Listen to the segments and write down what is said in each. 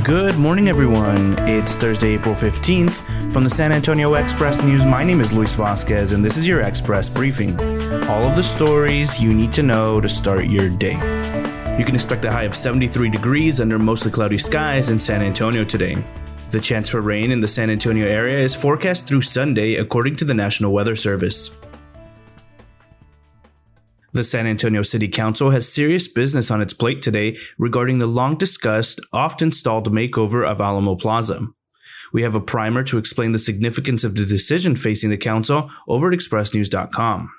Good morning, everyone. It's Thursday, April 15th. From the San Antonio Express News, my name is Luis Vasquez, and this is your Express Briefing. All of the stories you need to know to start your day. You can expect a high of 73 degrees under mostly cloudy skies in San Antonio today. The chance for rain in the San Antonio area is forecast through Sunday, according to the National Weather Service. The San Antonio City Council has serious business on its plate today regarding the long-discussed, oft-stalled makeover of Alamo Plaza. We have a primer to explain the significance of the decision facing the council over at expressnews.com.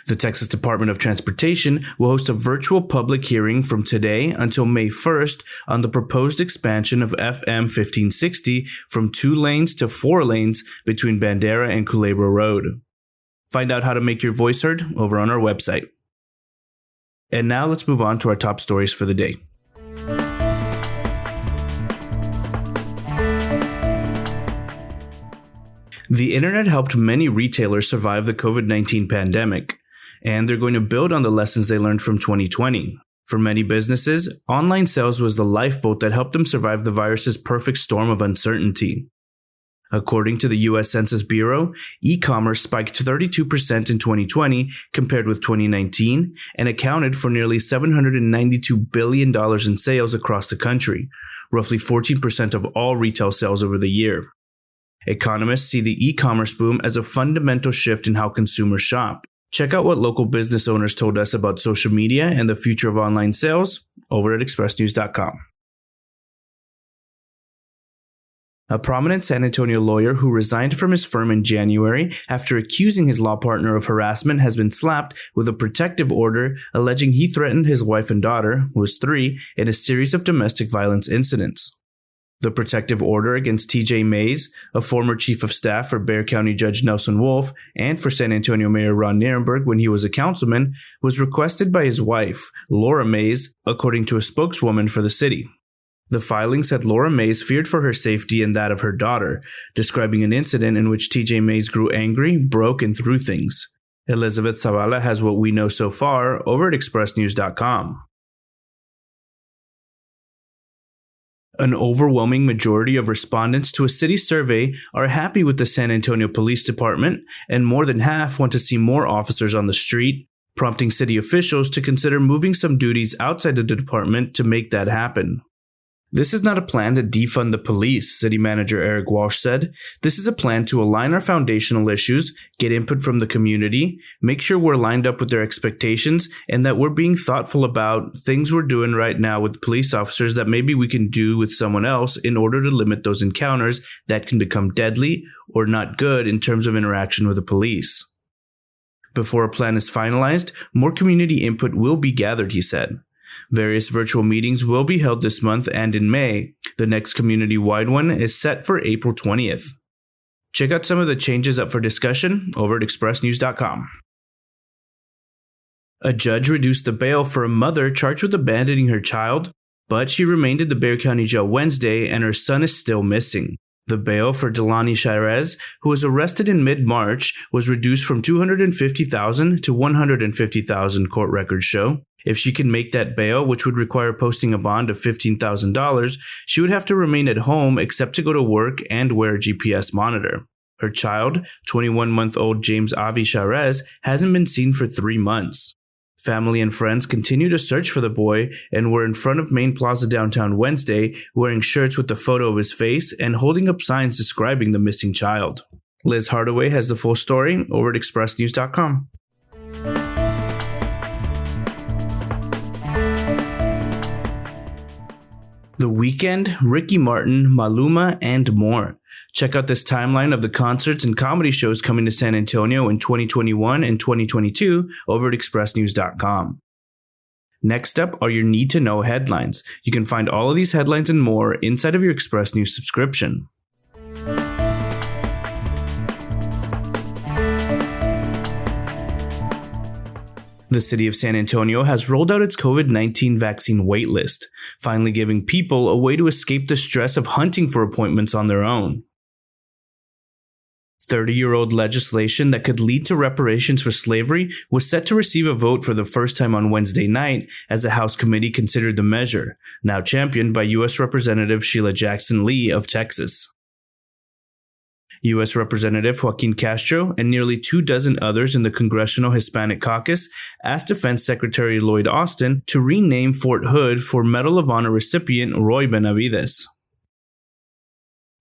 The Texas Department of Transportation will host a virtual public hearing from today until May 1st on the proposed expansion of FM 1560 from 2 lanes to 4 lanes between Bandera and Culebra Road. Find out how to make your voice heard over on our website. And now let's move on to our top stories for the day. The internet helped many retailers survive the COVID-19 pandemic, and they're going to build on the lessons they learned from 2020. For many businesses, online sales was the lifeboat that helped them survive the virus's perfect storm of uncertainty. According to the U.S. Census Bureau, e-commerce spiked 32% in 2020 compared with 2019 and accounted for nearly $792 billion in sales across the country, roughly 14% of all retail sales over the year. Economists see the e-commerce boom as a fundamental shift in how consumers shop. Check out what local business owners told us about social media and the future of online sales over at expressnews.com. A prominent San Antonio lawyer who resigned from his firm in January after accusing his law partner of harassment has been slapped with a protective order alleging he threatened his wife and daughter, who was 3, in a series of domestic violence incidents. The protective order against TJ Mays, a former chief of staff for Bexar County Judge Nelson Wolf and for San Antonio Mayor Ron Nirenberg when he was a councilman, was requested by his wife, Laura Mays, according to a spokeswoman for the city. The filing said Laura Mays feared for her safety and that of her daughter, describing an incident in which TJ Mays grew angry, broke, and threw things. Elizabeth Zavala has what we know so far over at expressnews.com. An overwhelming majority of respondents to a city survey are happy with the San Antonio Police Department, and more than half want to see more officers on the street, prompting city officials to consider moving some duties outside of the department to make that happen. This is not a plan to defund the police, City Manager Eric Walsh said. This is a plan to align our foundational issues, get input from the community, make sure we're lined up with their expectations, and that we're being thoughtful about things we're doing right now with police officers that maybe we can do with someone else in order to limit those encounters that can become deadly or not good in terms of interaction with the police. Before a plan is finalized, more community input will be gathered, he said. Various virtual meetings will be held this month and in May. The next community-wide one is set for April 20th. Check out some of the changes up for discussion over at expressnews.com. A judge reduced the bail for a mother charged with abandoning her child, but she remained in the Bexar County Jail Wednesday and her son is still missing. The bail for Delani Shirez, who was arrested in mid-March, was reduced from $250,000 to $150,000, court records show. If she can make that bail, which would require posting a bond of $15,000, she would have to remain at home except to go to work and wear a GPS monitor. Her child, 21-month-old James Avi Shirez, hasn't been seen for 3 months. Family and friends continue to search for the boy and were in front of Main Plaza downtown Wednesday wearing shirts with the photo of his face and holding up signs describing the missing child. Liz Hardaway has the full story over at expressnews.com. The Weeknd, Ricky Martin, Maluma, and more. Check out this timeline of the concerts and comedy shows coming to San Antonio in 2021 and 2022 over at expressnews.com. Next up are your need-to-know headlines. You can find all of these headlines and more inside of your Express News subscription. The city of San Antonio has rolled out its COVID-19 vaccine waitlist, finally giving people a way to escape the stress of hunting for appointments on their own. 30-year-old legislation that could lead to reparations for slavery was set to receive a vote for the first time on Wednesday night as the House committee considered the measure, now championed by U.S. Representative Sheila Jackson Lee of Texas. U.S. Representative Joaquin Castro and nearly 24 others in the Congressional Hispanic Caucus asked Defense Secretary Lloyd Austin to rename Fort Hood for Medal of Honor recipient Roy Benavides.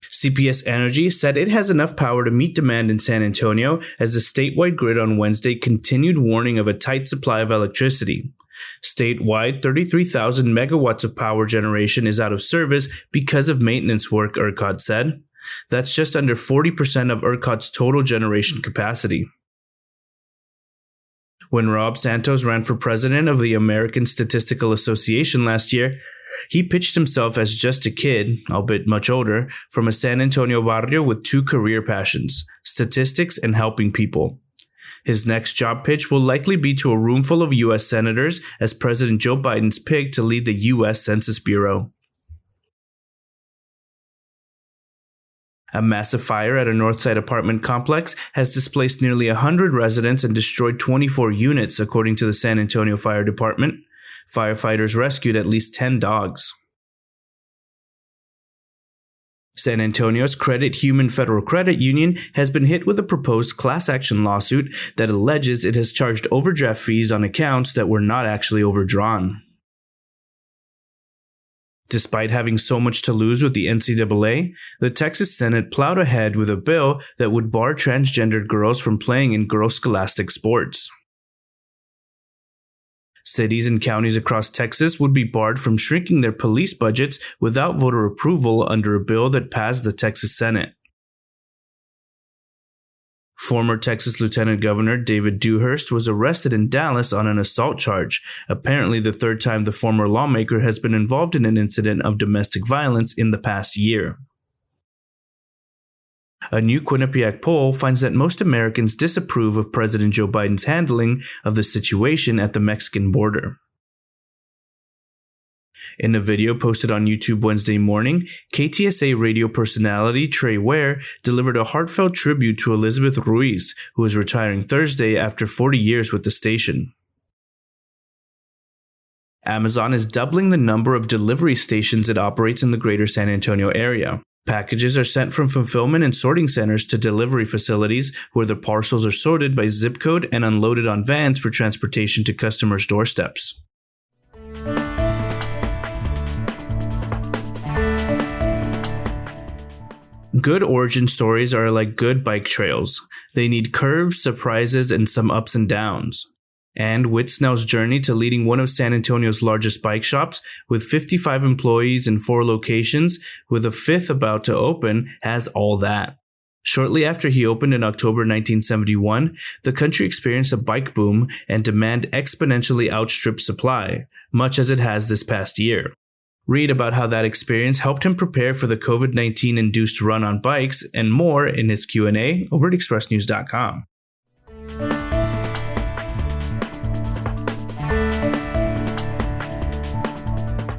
CPS Energy said it has enough power to meet demand in San Antonio as the statewide grid on Wednesday continued warning of a tight supply of electricity. Statewide, 33,000 megawatts of power generation is out of service because of maintenance work, ERCOT said. That's just under 40% of ERCOT's total generation capacity. When Rob Santos ran for president of the American Statistical Association last year, he pitched himself as just a kid, albeit much older, from a San Antonio barrio with two career passions, statistics and helping people. His next job pitch will likely be to a room full of U.S. senators as President Joe Biden's pick to lead the U.S. Census Bureau. A massive fire at a Northside apartment complex has displaced nearly 100 residents and destroyed 24 units, according to the San Antonio Fire Department. Firefighters rescued at least 10 dogs. San Antonio's Credit Human Federal Credit Union has been hit with a proposed class action lawsuit that alleges it has charged overdraft fees on accounts that were not actually overdrawn. Despite having so much to lose with the NCAA, the Texas Senate plowed ahead with a bill that would bar transgendered girls from playing in girls' scholastic sports. Cities and counties across Texas would be barred from shrinking their police budgets without voter approval under a bill that passed the Texas Senate. Former Texas Lieutenant Governor David Dewhurst was arrested in Dallas on an assault charge, apparently the third time the former lawmaker has been involved in an incident of domestic violence in the past year. A new Quinnipiac poll finds that most Americans disapprove of President Joe Biden's handling of the situation at the Mexican border. In a video posted on YouTube Wednesday morning, KTSA radio personality Trey Ware delivered a heartfelt tribute to Elizabeth Ruiz, who is retiring Thursday after 40 years with the station. Amazon is doubling the number of delivery stations it operates in the greater San Antonio area. Packages are sent from fulfillment and sorting centers to delivery facilities where the parcels are sorted by zip code and unloaded on vans for transportation to customers' doorsteps. Good origin stories are like good bike trails. They need curves, surprises, and some ups and downs. And Whit Snell's journey to leading one of San Antonio's largest bike shops with 55 employees in 4 locations, with a 5th about to open, has all that. Shortly after he opened in October 1971, the country experienced a bike boom and demand exponentially outstripped supply, much as it has this past year. Read about how that experience helped him prepare for the COVID-19 induced run on bikes and more in his Q&A over at expressnews.com.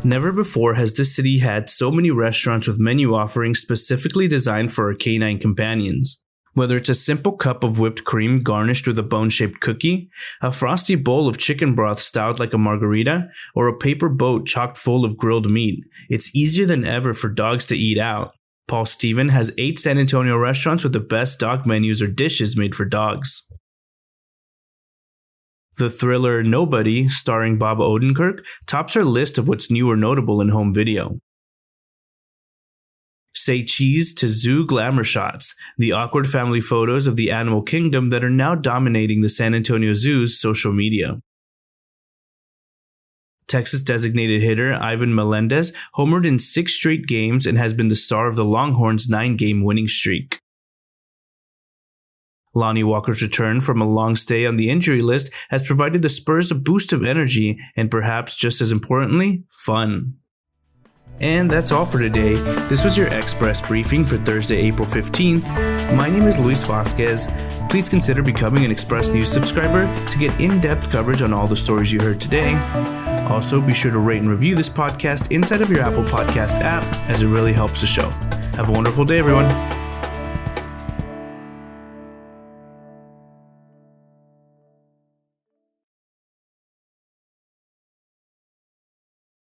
Never before has this city had so many restaurants with menu offerings specifically designed for our canine companions. Whether it's a simple cup of whipped cream garnished with a bone-shaped cookie, a frosty bowl of chicken broth styled like a margarita, or a paper boat chock full of grilled meat, it's easier than ever for dogs to eat out. Paul Stephen has 8 San Antonio restaurants with the best dog menus or dishes made for dogs. The thriller Nobody, starring Bob Odenkirk, tops our list of what's new or notable in home video. Say cheese to zoo glamour shots, the awkward family photos of the animal kingdom that are now dominating the San Antonio Zoo's social media. Texas designated hitter Ivan Melendez homered in 6 straight games and has been the star of the Longhorns' 9-game winning streak. Lonnie Walker's return from a long stay on the injury list has provided the Spurs a boost of energy and perhaps just as importantly, fun. And that's all for today. This was your Express briefing for Thursday, April 15th. My name is Luis Vasquez. Please consider becoming an Express News subscriber to get in-depth coverage on all the stories you heard today. Also, be sure to rate and review this podcast inside of your Apple Podcast app, as it really helps the show. Have a wonderful day, everyone.